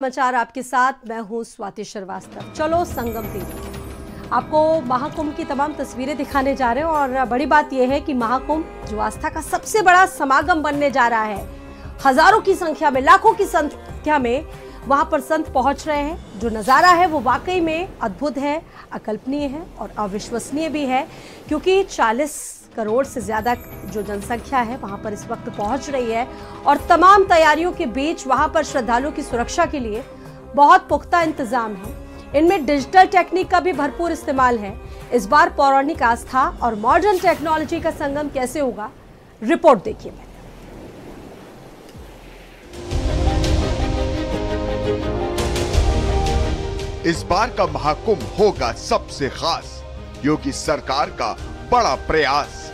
समाचार आपके साथ मैं हूं स्वाति श्रीवास्तव। चलो संगम तीर्थ आपको महाकुंभ की तमाम तस्वीरें दिखाने जा रहे हैं और बड़ी बात यह है कि महाकुंभ जो आस्था का सबसे बड़ा समागम बनने जा रहा है। हजारों की संख्या में, लाखों की संख्या में वहां पर संत पहुंच रहे हैं। जो नजारा है वो वाकई में अद्भुत है, अकल्पनीय है और अविश्वसनीय भी है, क्योंकि 40 करोड़ से ज्यादा जो जनसंख्या है वहां पर इस वक्त पहुंच रही है और तमाम तैयारियों के बीच वहां पर श्रद्धालुओं की सुरक्षा के लिए बहुत पुख्ता इंतजाम है। इनमें डिजिटल टेक्निक का भी भरपूर इस्तेमाल है। इस बार पौराणिक आस्था और मॉडर्न टेक्नोलॉजी का संगम कैसे होगा, रिपोर्ट देखिए। इस बार का महाकुंभ होगा सबसे खास। योगी सरकार का बड़ा प्रयास।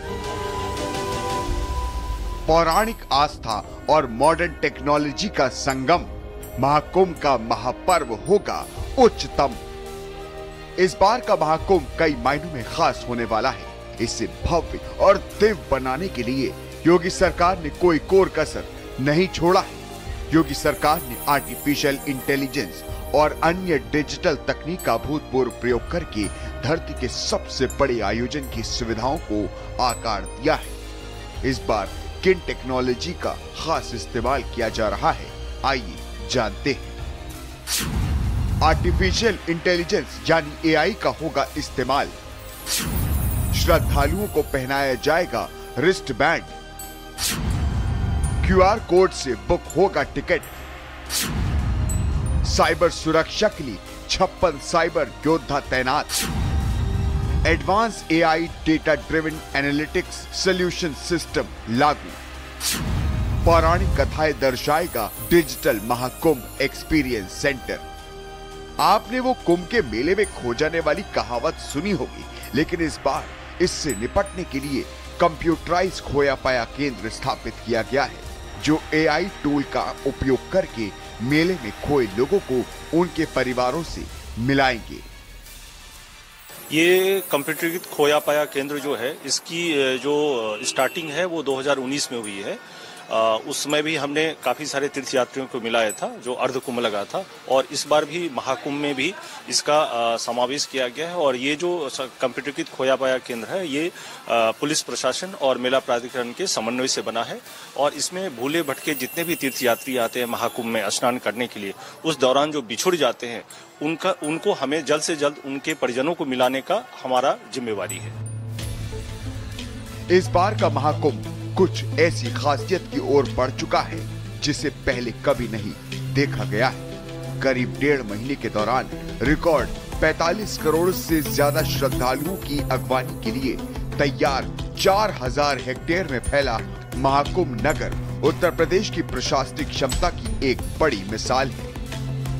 पौराणिक आस्था और मॉडर्न टेक्नोलॉजी का संगम, महाकुंभ का महापर्व होगा उच्चतम। इस बार का महाकुंभ कई मायनों में खास होने वाला है। इसे भव्य और दिव्य बनाने के लिए योगी सरकार ने कोई कोर कसर नहीं छोड़ा है। योगी सरकार ने आर्टिफिशियल इंटेलिजेंस और अन्य डिजिटल तकनीक का भूतपूर्व प्रयोग करके धरती के सबसे बड़े आयोजन की सुविधाओं को आकार दिया है। इस बार किन टेक्नोलॉजी का खास इस्तेमाल किया जा रहा है, आइए जानते हैं। आर्टिफिशियल इंटेलिजेंस यानी एआई का होगा इस्तेमाल। श्रद्धालुओं को पहनाया जाएगा रिस्ट बैंड। क्यूआर कोड से बुक होगा टिकट। साइबर सुरक्षा के लिए 56 साइबर योद्धा तैनात। Advance AI data driven analytics solution system लागू। पौराणिक कथाएं दर्शाएगा डिजिटल महाकुंभ एक्सपीरियंस सेंटर। आपने वो कुंभ के मेले में खो जाने वाली कहावत सुनी होगी, लेकिन इस बार इससे निपटने के लिए कंप्यूटराइज खोया पाया केंद्र स्थापित किया गया है, जो एआई टूल का उपयोग करके मेले में खोए लोगों को उनके परिवारों से मिलाएंगे। ये कंप्यूटरीकृत खोया पाया केंद्र जो है, इसकी जो स्टार्टिंग है वो 2019 में हुई है। उस समय भी हमने काफी सारे तीर्थयात्रियों को मिलाया था, जो अर्ध कुंभ लगा था, और इस बार भी महाकुंभ में भी इसका समावेश किया गया है। और ये जो कंप्यूटरीकृत खोया पाया केंद्र है, ये पुलिस प्रशासन और मेला प्राधिकरण के समन्वय से बना है। और इसमें भूले भटके जितने भी तीर्थयात्री आते हैं महाकुंभ में स्नान करने के लिए, उस दौरान जो बिछुड़ जाते हैं उनको हमें जल्द से जल्द उनके परिजनों को मिलाने का हमारा जिम्मेवारी है। इस बार का महाकुंभ कुछ ऐसी खासियत की ओर बढ़ चुका है जिसे पहले कभी नहीं देखा गया है। करीब 1.5 महीने के दौरान रिकॉर्ड 45 करोड़ से ज्यादा श्रद्धालुओं की अगवानी के लिए तैयार 4000 हेक्टेयर में फैला महाकुंभ नगर उत्तर प्रदेश की प्रशासनिक क्षमता की एक बड़ी मिसाल है।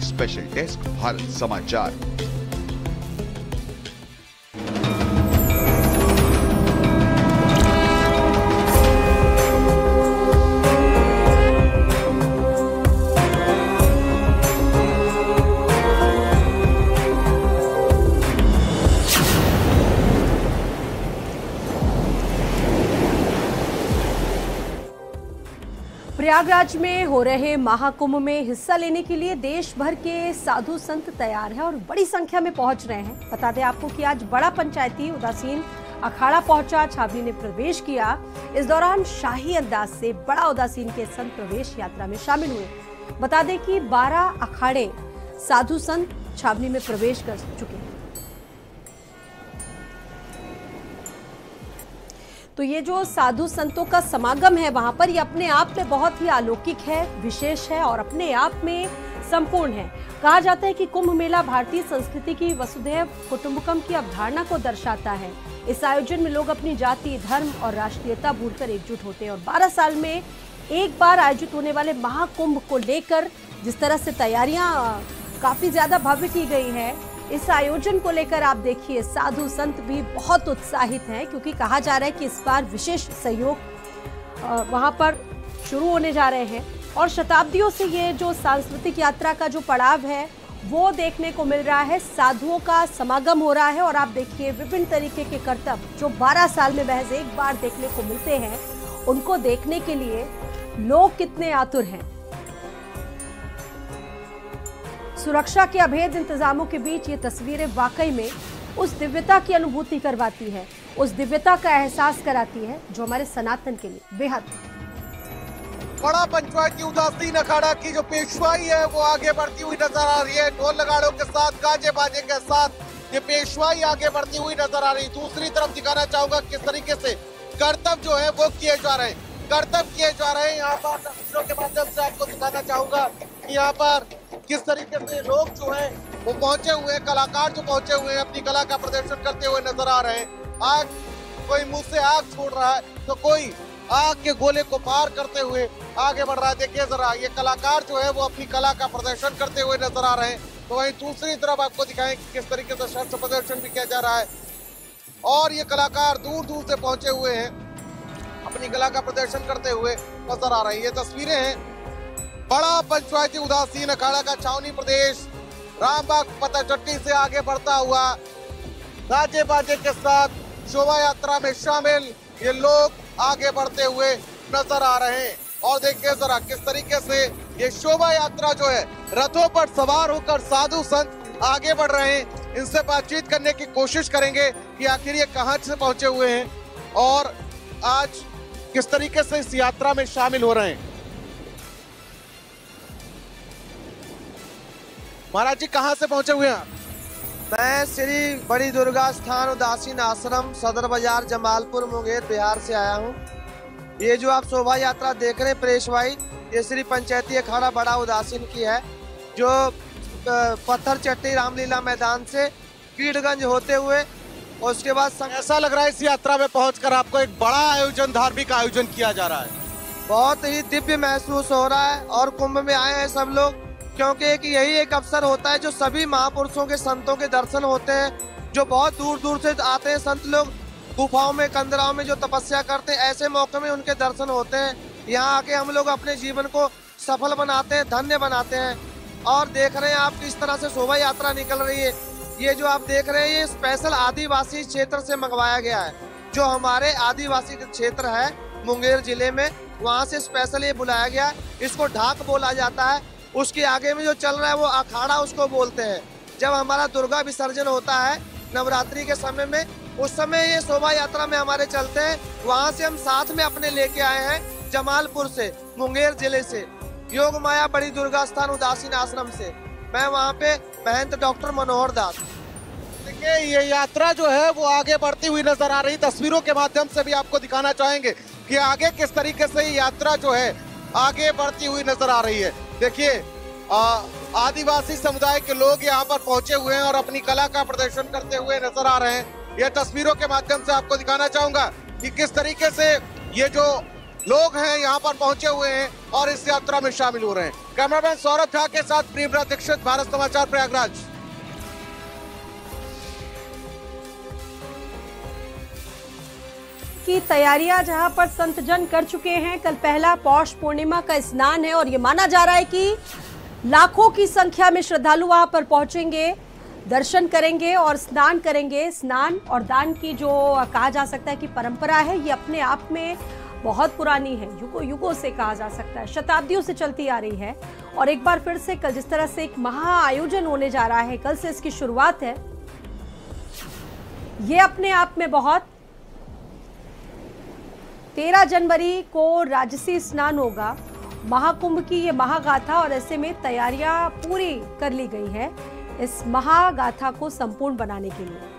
स्पेशल डेस्क भारत समाचार। प्रयागराज में हो रहे महाकुंभ में हिस्सा लेने के लिए देश भर के साधु संत तैयार हैं और बड़ी संख्या में पहुंच रहे हैं। बता दें आपको कि आज बड़ा पंचायती उदासीन अखाड़ा पहुंचा, छावनी ने प्रवेश किया। इस दौरान शाही अंदाज से बड़ा उदासीन के संत प्रवेश यात्रा में शामिल हुए। बता दें कि 12 अखाड़े साधु संत छावनी में प्रवेश कर चुके हैं। तो ये जो साधु संतों का समागम है वहां पर, ये अपने आप में बहुत ही अलौकिक है, विशेष है और अपने आप में संपूर्ण है। कहा जाता है कि कुंभ मेला भारतीय संस्कृति की वसुधैव कुटुंबकम की अवधारणा को दर्शाता है। इस आयोजन में लोग अपनी जाति, धर्म और राष्ट्रीयता भूलकर एकजुट होते हैं और 12 साल में एक बार आयोजित होने वाले महाकुंभ को लेकर जिस तरह से तैयारियां काफी ज्यादा भव्य की गई है, इस आयोजन को लेकर आप देखिए साधु संत भी बहुत उत्साहित हैं, क्योंकि कहा जा रहा है कि इस बार विशेष सहयोग वहां पर शुरू होने जा रहे हैं और शताब्दियों से ये जो सांस्कृतिक यात्रा का जो पड़ाव है वो देखने को मिल रहा है। साधुओं का समागम हो रहा है और आप देखिए विभिन्न तरीके के करतब जो 12 साल में महज एक बार देखने को मिलते हैं, उनको देखने के लिए लोग कितने आतुर हैं। सुरक्षा के अभेद इंतजामों के बीच ये तस्वीरें वाकई में उस दिव्यता की अनुभूति करवाती है, उस दिव्यता का एहसास कराती है जो हमारे सनातन के लिए बेहद। बड़ा पंचायत की उदासीन अखाड़ा की जो पेशवाई है वो आगे बढ़ती हुई नजर आ रही है। ढोल नगाड़ों के साथ, गाजे बाजे के साथ ये पेशवाई आगे बढ़ती हुई नजर आ रही। दूसरी तरफ दिखाना चाहूंगा किस तरीके से कर्तव्य जो है वो किए जा रहे हैं, कर्तव्य किए जा रहे हैं। यहाँ पर तस्वीरों के माध्यम से आपको दिखाना चाहूंगा कि यहाँ पर किस तरीके से लोग जो है वो पहुंचे हुए हैं, कलाकार जो पहुंचे हुए हैं अपनी कला का प्रदर्शन करते हुए नजर आ रहे हैं। आग, कोई मुंह से आग छोड़ रहा है तो कोई आग के गोले को पार करते हुए आगे बढ़ रहा है। देखिए जरा, ये कलाकार जो है वो अपनी कला का प्रदर्शन करते हुए नजर आ रहे हैं। तो वहीं दूसरी तरफ आपको दिखाएं कि किस तरीके से शस्त्र प्रदर्शन भी किया जा रहा है और ये कलाकार दूर दूर से पहुंचे हुए हैं, अपनी कला का प्रदर्शन करते हुए नजर आ रही है। ये तस्वीरें हैं बड़ा पंचायती उदासीन अखाड़ा का छावनी प्रदेश रामबाग पताचट्टी से आगे बढ़ता हुआ गाजे बाजे के साथ शोभा यात्रा में शामिल ये लोग आगे बढ़ते हुए नजर आ रहे हैं। और देखिए जरा किस तरीके से ये शोभा यात्रा जो है रथों पर सवार होकर साधु संत आगे बढ़ रहे हैं। इनसे बातचीत करने की कोशिश करेंगे कि आखिर ये कहां से पहुंचे हुए हैं और आज किस तरीके से इस यात्रा में शामिल हो रहे हैं। महाराज जी कहां से पहुंचे हुए हैं आप? मैं श्री बड़ी दुर्गा स्थान उदासीन आश्रम सदर बाजार जमालपुर मुंगेर बिहार से आया हूं। ये जो आप शोभा यात्रा देख रहे हैं पेशवाई, ये श्री पंचायती अखाड़ा बड़ा उदासीन की है जो पत्थर चट्टी रामलीला मैदान से कीड़गंज होते हुए और उसके बाद ऐसा लग रहा है इस यात्रा में पहुंचकर आपको एक बड़ा आयोजन, धार्मिक आयोजन किया जा रहा है। बहुत ही दिव्य महसूस हो रहा है और कुंभ में आए हैं सब लोग क्योंकि यही एक अवसर होता है जो सभी महापुरुषों के संतों के दर्शन होते हैं, जो बहुत दूर दूर से आते हैं संत लोग, गुफाओं में कंदराओं में जो तपस्या करते हैं, ऐसे मौके में उनके दर्शन होते हैं। यहाँ आके हम लोग अपने जीवन को सफल बनाते हैं, धन्य बनाते हैं। और देख रहे हैं आप किस तरह से शोभा यात्रा निकल रही है। ये जो आप देख रहे हैं ये स्पेशल आदिवासी क्षेत्र से मंगवाया गया है, जो हमारे आदिवासी क्षेत्र है मुंगेर जिले में, वहाँ से स्पेशल ये बुलाया गया है। इसको ढाक बोला जाता है। उसके आगे में जो चल रहा है वो अखाड़ा उसको बोलते हैं। जब हमारा दुर्गा विसर्जन होता है नवरात्रि के समय में, उस समय ये शोभा यात्रा में हमारे चलते हैं। वहाँ से हम साथ में अपने लेके आए हैं जमालपुर से, मुंगेर जिले से, योग माया बड़ी दुर्गा स्थान उदासीन आश्रम से। मैं वहाँ पे महंत डॉक्टर मनोहर दास। देखिए ये यात्रा जो है वो आगे बढ़ती हुई नजर आ रही। तस्वीरों के माध्यम से भी आपको दिखाना चाहेंगे कि आगे किस तरीके से ये यात्रा जो है आगे बढ़ती हुई नजर आ रही है। देखिए आदिवासी समुदाय के लोग यहाँ पर पहुंचे हुए हैं और अपनी कला का प्रदर्शन करते हुए नजर आ रहे हैं। यह तस्वीरों के माध्यम से आपको दिखाना चाहूंगा कि किस तरीके से ये जो लोग हैं यहाँ पर पहुंचे हुए हैं और इस यात्रा में शामिल हो रहे हैं। कैमरामैन सौरभ झा के साथ प्रेमरा दीक्षित, भारत समाचार, प्रयागराज। की तैयारियां जहां पर संतजन कर चुके हैं। कल पहला पौष पूर्णिमा का स्नान है और ये माना जा रहा है कि लाखों की संख्या में श्रद्धालु वहां पर पहुंचेंगे, दर्शन करेंगे और स्नान करेंगे। स्नान और दान की जो कहा जा सकता है कि परंपरा है, ये अपने आप में बहुत पुरानी है, युगों युगों से कहा जा सकता है, शताब्दियों से चलती आ रही है। और एक बार फिर से कल जिस तरह से एक महा आयोजन होने जा रहा है, कल से इसकी शुरुआत है, ये अपने आप में बहुत। 13 जनवरी को राजसी स्नान होगा, महाकुंभ की ये महागाथा, और ऐसे में तैयारियां पूरी कर ली गई है इस महागाथा को संपूर्ण बनाने के लिए।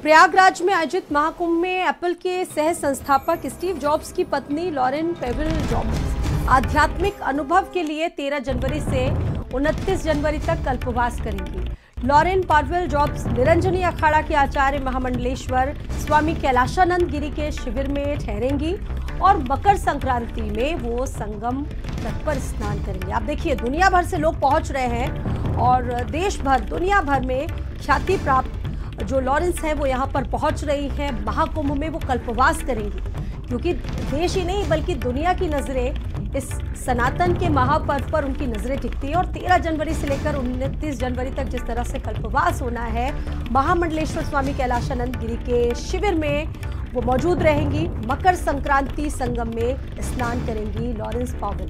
प्रयागराज में आयोजित महाकुंभ में एप्पल के सह संस्थापक स्टीव जॉब्स की पत्नी लॉरेन पेवेल जॉब्स आध्यात्मिक अनुभव के लिए 13 जनवरी से 29 जनवरी तक कल्पवास करेंगी। Lauren Pavel jobs Niranjani Akhara के आचार्य महामंडलेश्वर स्वामी कैलाशानंद गिरी के शिविर में ठहरेंगी और मकर संक्रांति में वो संगम तट पर स्नान करेंगे। आप देखिए दुनिया भर से लोग पहुंच रहे हैं और देश भर, दुनिया भर में ख्याति प्राप्त जो लॉरेंस है वो यहाँ पर पहुंच रही है। महाकुंभ में वो कल्पवास करेंगी क्योंकि देश ही नहीं बल्कि दुनिया की नजरें इस सनातन के महापर्व पर उनकी नजरें टिकती है। और 13 जनवरी से लेकर 29 जनवरी तक जिस तरह से कल्पवास होना है महामंडलेश्वर स्वामी कैलाशानंद गिरी के शिविर में, वो मौजूद रहेंगी। मकर संक्रांति संगम में स्नान करेंगी लॉरेंस पावेल।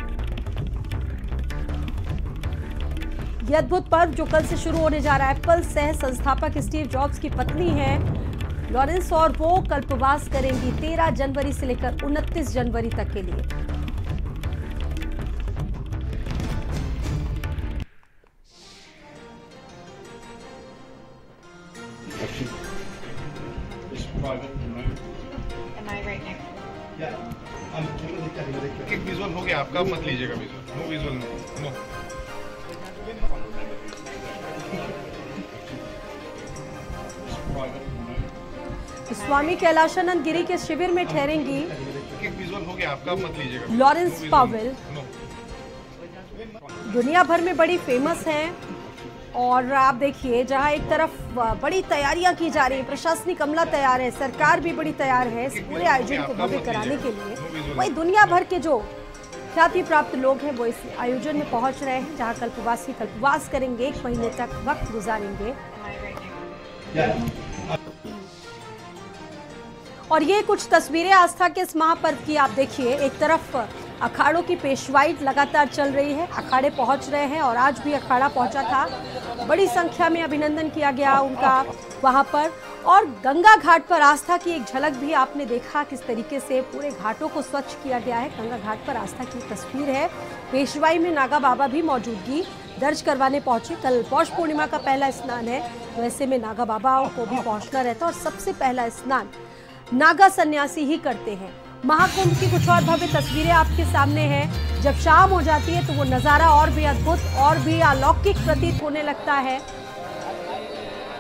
ये अद्भुत पर्व जो कल से शुरू होने जा रहा है, एप्पल सह संस्थापक स्टीव जॉब्स की पत्नी हैं लॉरेंस और वो कल्पवास करेंगी 13 जनवरी से लेकर 29 जनवरी तक के लिए। एक विजुअल हो गया आपका, मत लीजिएगा विजुअल, नो विजुअल, नो। स्वामी कैलाशानंद गिरी के शिविर में ठहरेंगी एक विजुअल हो गया आपका, मत लीजिएगा लॉरेंस पावेल। नो। दुनिया भर में बड़ी फेमस हैं और आप देखिए जहां एक तरफ बड़ी तैयारियां की जा रही है, प्रशासनिक अमला तैयार है, सरकार भी बड़ी तैयार है इस पूरे आयोजन को भव्य कराने के लिए। वही दुनिया भर के जो ख्याति प्राप्त लोग हैं वो इस आयोजन में पहुंच रहे हैं जहां कल्पवासी कल्पवास करेंगे, 1 महीने तक वक्त गुजारेंगे। और ये कुछ तस्वीरें आस्था के इस महापर्व की आप देखिए। एक तरफ अखाड़ों की पेशवाई लगातार चल रही है, अखाड़े पहुंच रहे हैं और आज भी अखाड़ा पहुंचा था। बड़ी संख्या में अभिनंदन किया गया उनका वहां पर। और गंगा घाट पर आस्था की एक झलक भी आपने देखा, किस तरीके से पूरे घाटों को स्वच्छ किया गया है। गंगा घाट पर आस्था की तस्वीर है। पेशवाई में नागा बाबा भी मौजूदगी दर्ज करवाने पहुंचे। कल पौष पूर्णिमा का पहला स्नान है, वैसे में नागा बाबा को भी पहुंचना रहता है और सबसे पहला स्नान नागा सन्यासी ही करते हैं। महाकुंभ की कुछ और भव्य तस्वीरें आपके सामने हैं। जब शाम हो जाती है तो वो नज़ारा और भी अद्भुत और भी अलौकिक प्रतीत होने लगता है।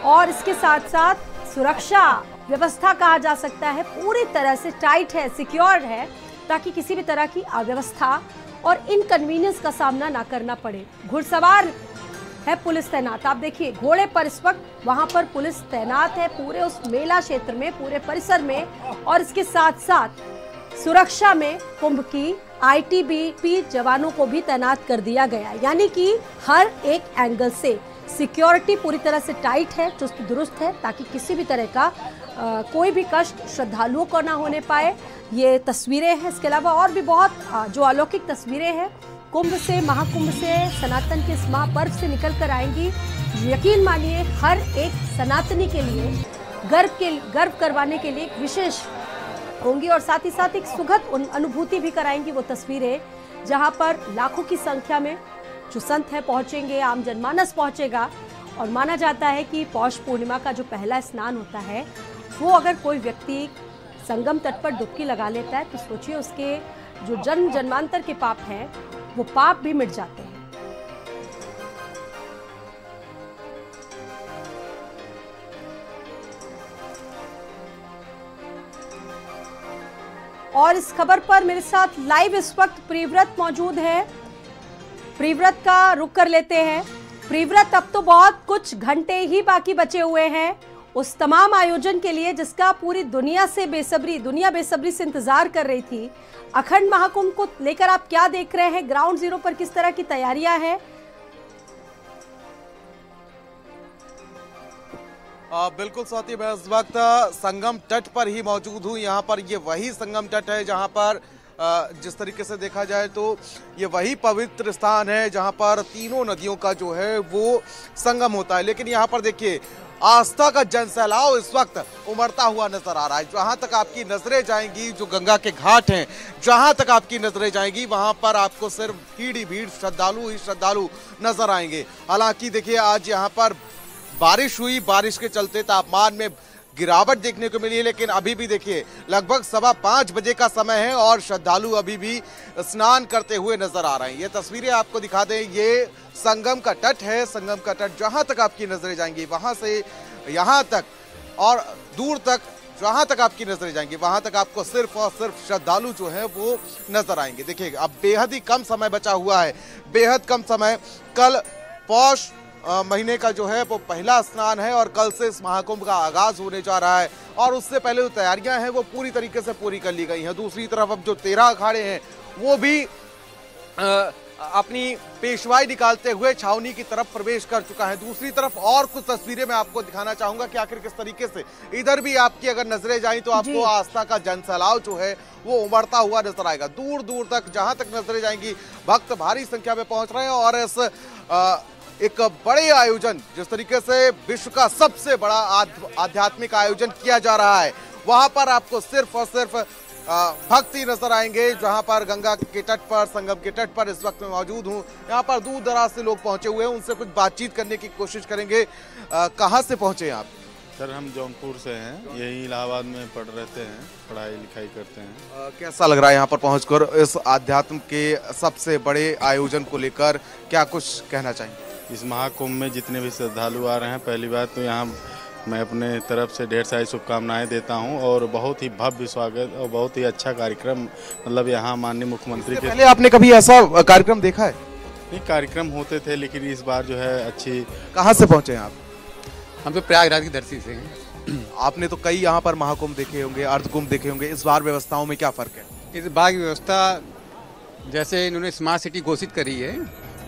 और इसके साथ साथ सुरक्षा व्यवस्था कहा जा सकता है पूरी तरह से टाइट है, सिक्योर है, ताकि किसी भी तरह की अव्यवस्था और इनकन्वीनियंस का सामना ना करना पड़े। घुड़सवार है पुलिस तैनात, आप देखिए घोड़े पर इस वक्त वहां पर पुलिस तैनात है पूरे उस मेला क्षेत्र में, पूरे परिसर में। और इसके साथ साथ सुरक्षा में कुंभ की आईटीबीपी जवानों को भी तैनात कर दिया गया, यानी कि हर एक एंगल से सिक्योरिटी पूरी तरह से टाइट है, चुस्त दुरुस्त है, ताकि किसी भी तरह का कोई भी कष्ट श्रद्धालुओं को ना होने पाए। ये तस्वीरें हैं, इसके अलावा और भी बहुत जो अलौकिक तस्वीरें हैं कुंभ से, महाकुंभ से, सनातन के इस महापर्व से निकल कर आएंगी। यकीन मानिए हर एक सनातनी के लिए गर्व करवाने के लिए एक विशेष होंगी और साथ ही साथ एक सुखद अनुभूति भी कराएंगी वो तस्वीरें, जहां पर लाखों की संख्या में जो संत है पहुंचेंगे, आम जनमानस पहुंचेगा। और माना जाता है कि पौष पूर्णिमा का जो पहला स्नान होता है वो अगर कोई व्यक्ति संगम तट पर डुबकी लगा लेता है तो सोचिए उसके जो जन्म जन्मांतर के पाप हैं वो पाप भी मिट जाते हैं। और इस खबर पर मेरे साथ लाइव इस वक्त प्रिव्रत मौजूद है। प्रिव्रत का रुख कर लेते हैं। प्रिव्रत, अब तो बहुत कुछ घंटे ही बाकी बचे हुए हैं उस तमाम आयोजन के लिए जिसका पूरी दुनिया बेसब्री से इंतजार कर रही थी। अखंड महाकुंभ को लेकर आप क्या देख रहे हैं? ग्राउंड जीरो पर किस तरह की तैयारियां हैं? बिल्कुल साथी, मैं इस वक्त संगम तट पर ही मौजूद हूँ। यहाँ पर ये वही संगम तट है जहाँ पर जिस तरीके से देखा जाए तो ये वही पवित्र स्थान है जहाँ पर तीनों नदियों का जो है वो संगम होता है। लेकिन यहाँ पर देखिए आस्था का जनसैलाब इस वक्त उमड़ता हुआ नजर आ रहा है। जहां तक आपकी नजरें जाएंगी, जो गंगा के घाट हैं, जहां तक आपकी नजरें जाएंगी वहां पर आपको सिर्फ भीड़ ही भीड़, श्रद्धालु ही श्रद्धालु नजर आएंगे। हालांकि देखिए आज यहाँ पर बारिश हुई, बारिश के चलते तापमान में गिरावट देखने को मिली है, लेकिन अभी भी देखिए लगभग 5:15 बजे का समय है और श्रद्धालु अभी भी स्नान करते हुए नजर आ रहे हैं। ये तस्वीरें आपको दिखा दें, ये संगम का तट है। संगम का तट जहां तक आपकी नजरें जाएंगी वहां से यहां तक और दूर तक, जहां तक आपकी नजरें जाएंगी वहां तक आपको सिर्फ और सिर्फ श्रद्धालु जो है वो नजर आएंगे। देखिए अब बेहद ही कम समय बचा हुआ है, बेहद कम समय। कल पौष महीने का जो है वो पहला स्नान है और कल से इस महाकुंभ का आगाज होने जा रहा है और उससे पहले जो तैयारियां हैं वो पूरी तरीके से पूरी कर ली गई हैं। दूसरी तरफ अब जो 13 अखाड़े हैं वो भी अपनी पेशवाई निकालते हुए छावनी की तरफ प्रवेश कर चुका है। दूसरी तरफ और कुछ तस्वीरें मैं आपको दिखाना चाहूंगा कि आखिर किस तरीके से इधर भी आपकी अगर नजरें जाएं तो आपको आस्था का जनसैलाब जो है वो उमड़ता हुआ नजर आएगा। दूर दूर तक जहां तक नजरें जाएंगी भक्त भारी संख्या में पहुंच रहे हैं और इस एक बड़े आयोजन, जिस तरीके से विश्व का सबसे बड़ा आध्यात्मिक आयोजन किया जा रहा है, वहां पर आपको सिर्फ और सिर्फ भक्ति नजर आएंगे। जहां पर गंगा के तट पर, संगम के तट पर इस वक्त मैं मौजूद हूं। यहाँ पर दूर दराज से लोग पहुंचे हुए हैं, उनसे कुछ बातचीत करने की कोशिश करेंगे। कहां से पहुंचे हैं आप? सर हम जौनपुर से हैं, यही इलाहाबाद में रहते हैं, पढ़ाई लिखाई करते हैं। कैसा लग रहा है यहाँ पर पहुंचकर इस आध्यात्म के सबसे बड़े आयोजन को लेकर? क्या कुछ कहना चाहेंगे? इस महाकुंभ में जितने भी श्रद्धालु आ रहे हैं, पहली बात तो यहाँ मैं अपने तरफ से ढेर सारी शुभकामनाएं देता हूं और बहुत ही भव्य स्वागत और बहुत ही अच्छा कार्यक्रम, मतलब यहाँ माननीय मुख्यमंत्री के पहले आपने कभी ऐसा कार्यक्रम देखा है? नहीं, कार्यक्रम होते थे लेकिन इस बार जो है अच्छी। कहाँ से पहुंचे हैं आप? हम तो प्रयागराज की धरती से हैं। आपने तो कई यहाँ पर महाकुंभ देखे होंगे, अर्धकुंभ देखे होंगे, इस बार व्यवस्थाओं में क्या फर्क है? इस बार की व्यवस्था जैसे इन्होंने स्मार्ट सिटी घोषित करी है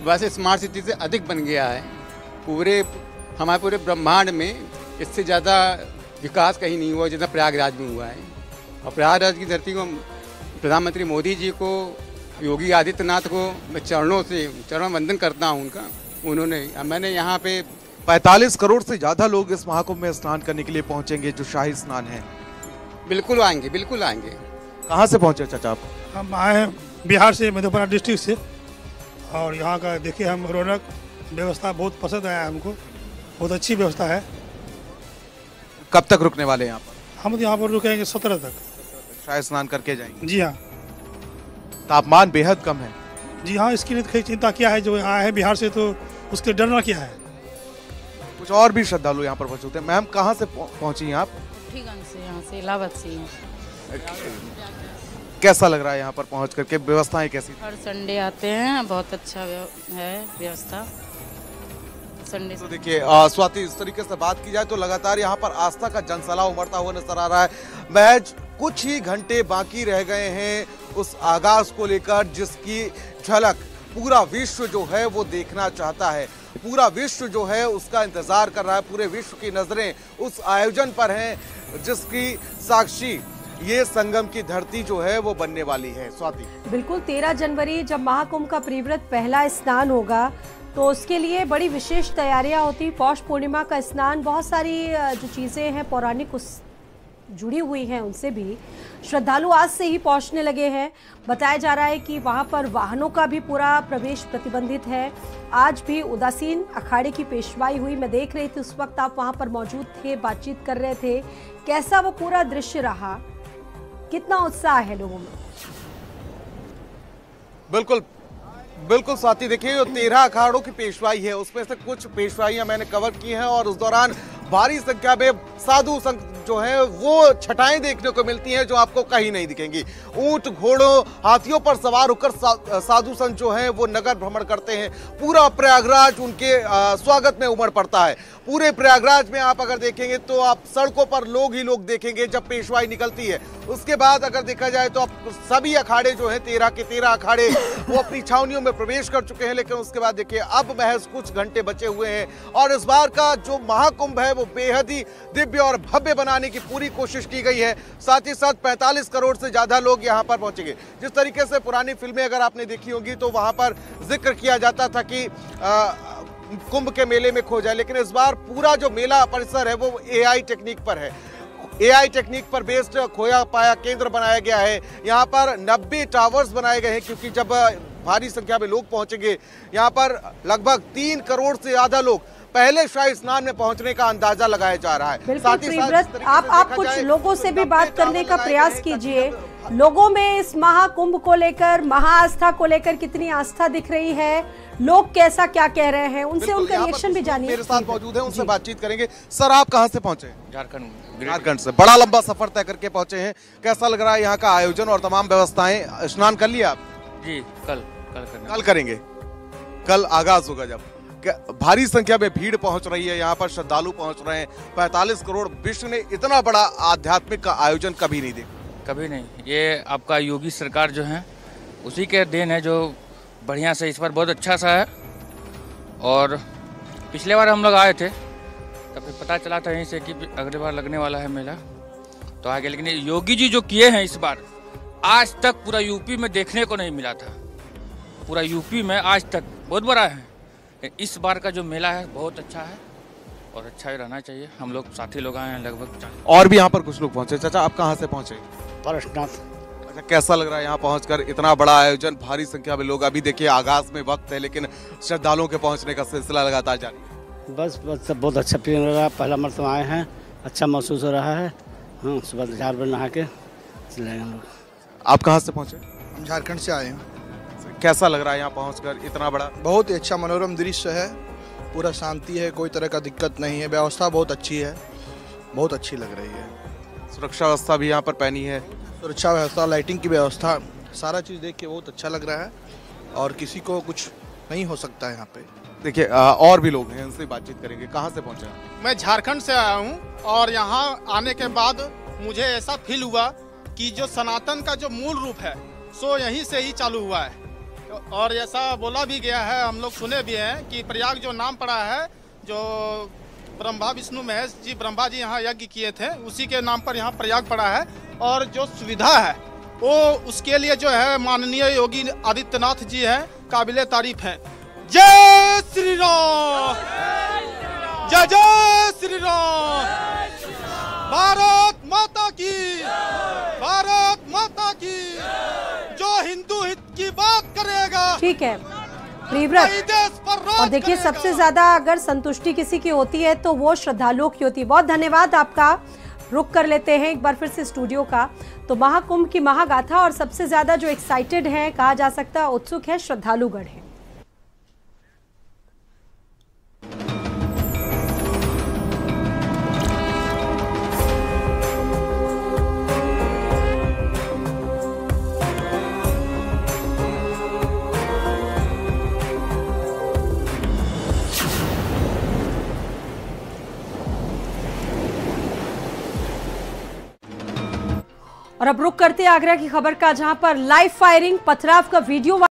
वैसे स्मार्ट सिटी से अधिक बन गया है। हमारे पूरे ब्रह्मांड में इससे ज़्यादा विकास कहीं नहीं हुआ जितना प्रयागराज में हुआ है। और प्रयागराज की धरती को प्रधानमंत्री मोदी जी को, योगी आदित्यनाथ को मैं चरण वंदन करता हूँ उनका। मैंने यहाँ पे 45 करोड़ से ज़्यादा लोग इस महाकुंभ में स्नान करने के लिए पहुँचेंगे, जो शाही स्नान है। बिल्कुल आएंगे, बिल्कुल आएंगे। कहाँ से पहुँचे चाचा आप? हम आए हैं बिहार से, मधेपुरा डिस्ट्रिक्ट से, और यहाँ का देखिए हम रौनक व्यवस्था बहुत पसंद आया हमको, बहुत अच्छी व्यवस्था है। कब तक रुकने वाले हैं यहाँ पर? हम यहाँ पर रुकेंगे 17 तक। शाही स्नान करके जाएंगे? जी हाँ। तापमान बेहद कम है। जी हाँ, इसकी चिंता क्या है, जो आए हैं बिहार से तो उसके डरना क्या है। कुछ और भी श्रद्धालु यहाँ पर पहुँचते हैं। मैम कहाँ से पहुँची हैं आप? ठीकगंज से, यहाँ से इलाहाबाद से। कैसा लग रहा है यहाँ पर पहुँच करके? व्यवस्थाएं कैसी? हर संडे आते हैं, बहुत अच्छा है व्यवस्था संडे। तो देखिए स्वाति, इस तरीके से बात की जाए तो लगातार यहाँ पर आस्था का जनसैलाब उमड़ता हुआ नजर आ रहा है। महज कुछ ही घंटे बाकी रह गए हैं उस आगाज को लेकर, जिसकी झलक पूरा विश्व जो है वो देखना चाहता है। पूरा विश्व जो है उसका इंतजार कर रहा है। पूरे विश्व की नजरें उस आयोजन पर हैं जिसकी साक्षी ये संगम की धरती जो है वो बनने वाली है। स्वाति, बिल्कुल 13 जनवरी जब महाकुंभ का प्रीव्रत पहला स्नान होगा तो उसके लिए बड़ी विशेष तैयारियां होती। पौष पूर्णिमा का स्नान, बहुत सारी जो चीज़ें हैं पौराणिक उस जुड़ी हुई हैं, उनसे भी श्रद्धालु आज से ही पहुंचने लगे हैं। बताया जा रहा है कि वहां पर वाहनों का भी पूरा प्रवेश प्रतिबंधित है। आज भी उदासीन अखाड़े की पेशवाई हुई, मैं देख रही थी, उस वक्त आप वहां पर मौजूद थे, बातचीत कर रहे थे। कैसा वो पूरा दृश्य रहा, कितना उत्साह है लोगों में? बिल्कुल बिल्कुल साथी, देखिए 13 अखाड़ों की पेशवाई है, उसमें से कुछ पेशवाइयां मैंने कवर की हैं और उस दौरान भारी संख्या में साधु संत जो है वो छटाएं देखने को मिलती हैं जो आपको कहीं नहीं दिखेंगी। ऊंट, घोड़ों, हाथियों पर सवार होकर साधु संत जो हैं वो नगर भ्रमण करते हैं। पूरा प्रयागराज उनके स्वागत में उमड़ पड़ता है। पूरे प्रयागराज में आप अगर देखेंगे तो आप सड़कों पर लोग ही लोग देखेंगे जब पेशवाई निकलती है। उसके बाद अगर देखा जाए तो अब सभी अखाड़े जो हैं 13 के 13 अखाड़े वो अपनी छावनियों में प्रवेश कर चुके हैं। लेकिन उसके बाद देखिए अब महज कुछ घंटे बचे हुए हैं और इस बार का जो महाकुंभ है वो बेहद ही दिव्य और भव्य बनाने की पूरी कोशिश की गई है। साथ ही साथ 45 करोड़ से ज्यादा लोग यहाँ पर पहुंचेंगे। जिस तरीके से पुरानी फिल्में अगर आपने देखी होंगी तो वहां पर जिक्र किया जाता था कि कुंभ के मेले में खो जाए, लेकिन इस बार पूरा जो मेला परिसर है वो AI टेक्निक पर है। AI टेक्निक पर बेस्ड खोया पाया केंद्र बनाया गया है। यहाँ पर 90 टावर्स बनाए गए हैं क्योंकि जब भारी संख्या में लोग पहुंचेंगे, यहाँ पर लगभग 3 करोड़ से ज्यादा लोग पहले शाही स्नान में पहुंचने का अंदाजा लगाया जा रहा है। साथ ही साथ आप कुछ लोगों से भी बात करने का प्रयास कीजिए। लोगों में इस महाकुंभ को लेकर, महाआस्था को लेकर कितनी आस्था दिख रही है, लोग कैसा क्या कह रहे हैं, उनसे उनका रिएक्शन भी जानिए। मेरे साथ मौजूद है, उनसे बातचीत करेंगे। सर, आप कहां से पहुंचे? झारखंड से। बड़ा लंबा सफर तय करके पहुंचे हैं, कैसा लग रहा है यहाँ का आयोजन और तमाम व्यवस्थाएं? स्नान कर लिया आप? जी, कल करेंगे। कल आगाज होगा जब भारी संख्या में भीड़ पहुंच रही है, यहाँ पर श्रद्धालु पहुंच रहे हैं। 45 करोड़, विश्व ने इतना बड़ा आध्यात्मिक का आयोजन कभी नहीं देखा। कभी नहीं। ये आपका योगी सरकार जो है उसी के देन है जो बढ़िया से इस बार बहुत अच्छा सा है। और पिछले बार हम लोग आए थे तब फिर पता चला था यहीं से कि अगले बार लगने वाला है मेला, तो आगे। लेकिन योगी जी जो किए हैं इस बार, आज तक पूरा यूपी में देखने को नहीं मिला था। पूरा यूपी में आज तक बहुत बड़ा है। इस बार का जो मेला है बहुत अच्छा है और अच्छा ही रहना चाहिए। हम लोग साथी लोग आए हैं लगभग। और भी यहाँ पर कुछ लोग पहुंचे। चाचा आप कहाँ से पहुंचे? परशनाथ। अच्छा, कैसा लग रहा है यहाँ पहुंचकर? इतना बड़ा आयोजन, भारी संख्या में लोग। अभी देखिए आगाज में वक्त है लेकिन श्रद्धालुओं के पहुंचने का सिलसिला लगातार जारी है। बस सब बहुत अच्छा फीलिंग लग रहा है। पहला मरतबा आए हैं, अच्छा महसूस हो रहा है। हाँ, सुबह 4 बजे नहा के चले हम लोग। आप कहाँ से पहुँचे? हम झारखंड से आए हैं। कैसा लग रहा है यहाँ पहुँचकर? इतना बड़ा। बहुत ही अच्छा मनोरम दृश्य है, पूरा शांति है, कोई तरह का दिक्कत नहीं है, व्यवस्था बहुत अच्छी है, बहुत अच्छी लग रही है। सुरक्षा व्यवस्था भी यहाँ पर पैनी है। सुरक्षा व्यवस्था, लाइटिंग की व्यवस्था, सारा चीज़ देख के बहुत अच्छा लग रहा है और किसी को कुछ नहीं हो सकता है यहाँ पे। देखिए और भी लोग हैं, उनसे बातचीत करेंगे। कहाँ से पहुँचे? मैं झारखंड से आया हूँ और यहाँ आने के बाद मुझे ऐसा फील हुआ कि जो सनातन का जो मूल रूप है सो यहीं से ही चालू हुआ है। और ऐसा बोला भी गया है, हम लोग सुने भी हैं कि प्रयाग जो नाम पड़ा है, जो ब्रह्मा विष्णु महेश जी ब्रह्मा जी यहाँ यज्ञ किए थे, उसी के नाम पर यहाँ प्रयाग पड़ा है। और जो सुविधा है वो उसके लिए जो है माननीय योगी आदित्यनाथ जी हैं, काबिले तारीफ हैं। जय श्री राम, जय जय श्री राम। भारत माता की, भारत माता की। जो हिंदू हित की बात करेगा। ठीक है प्रियव्रत। और देखिए सबसे ज्यादा अगर संतुष्टि किसी की होती है तो वो श्रद्धालुओं की होती है। बहुत धन्यवाद आपका। रुक कर लेते हैं एक बार फिर से स्टूडियो का। तो महाकुंभ की महागाथा और सबसे ज्यादा जो एक्साइटेड है, कहा जा सकता है उत्सुक है, श्रद्धालुगण है। और अब रुक करते आगरा की खबर का, जहां पर लाइव फायरिंग, पथराव का वीडियो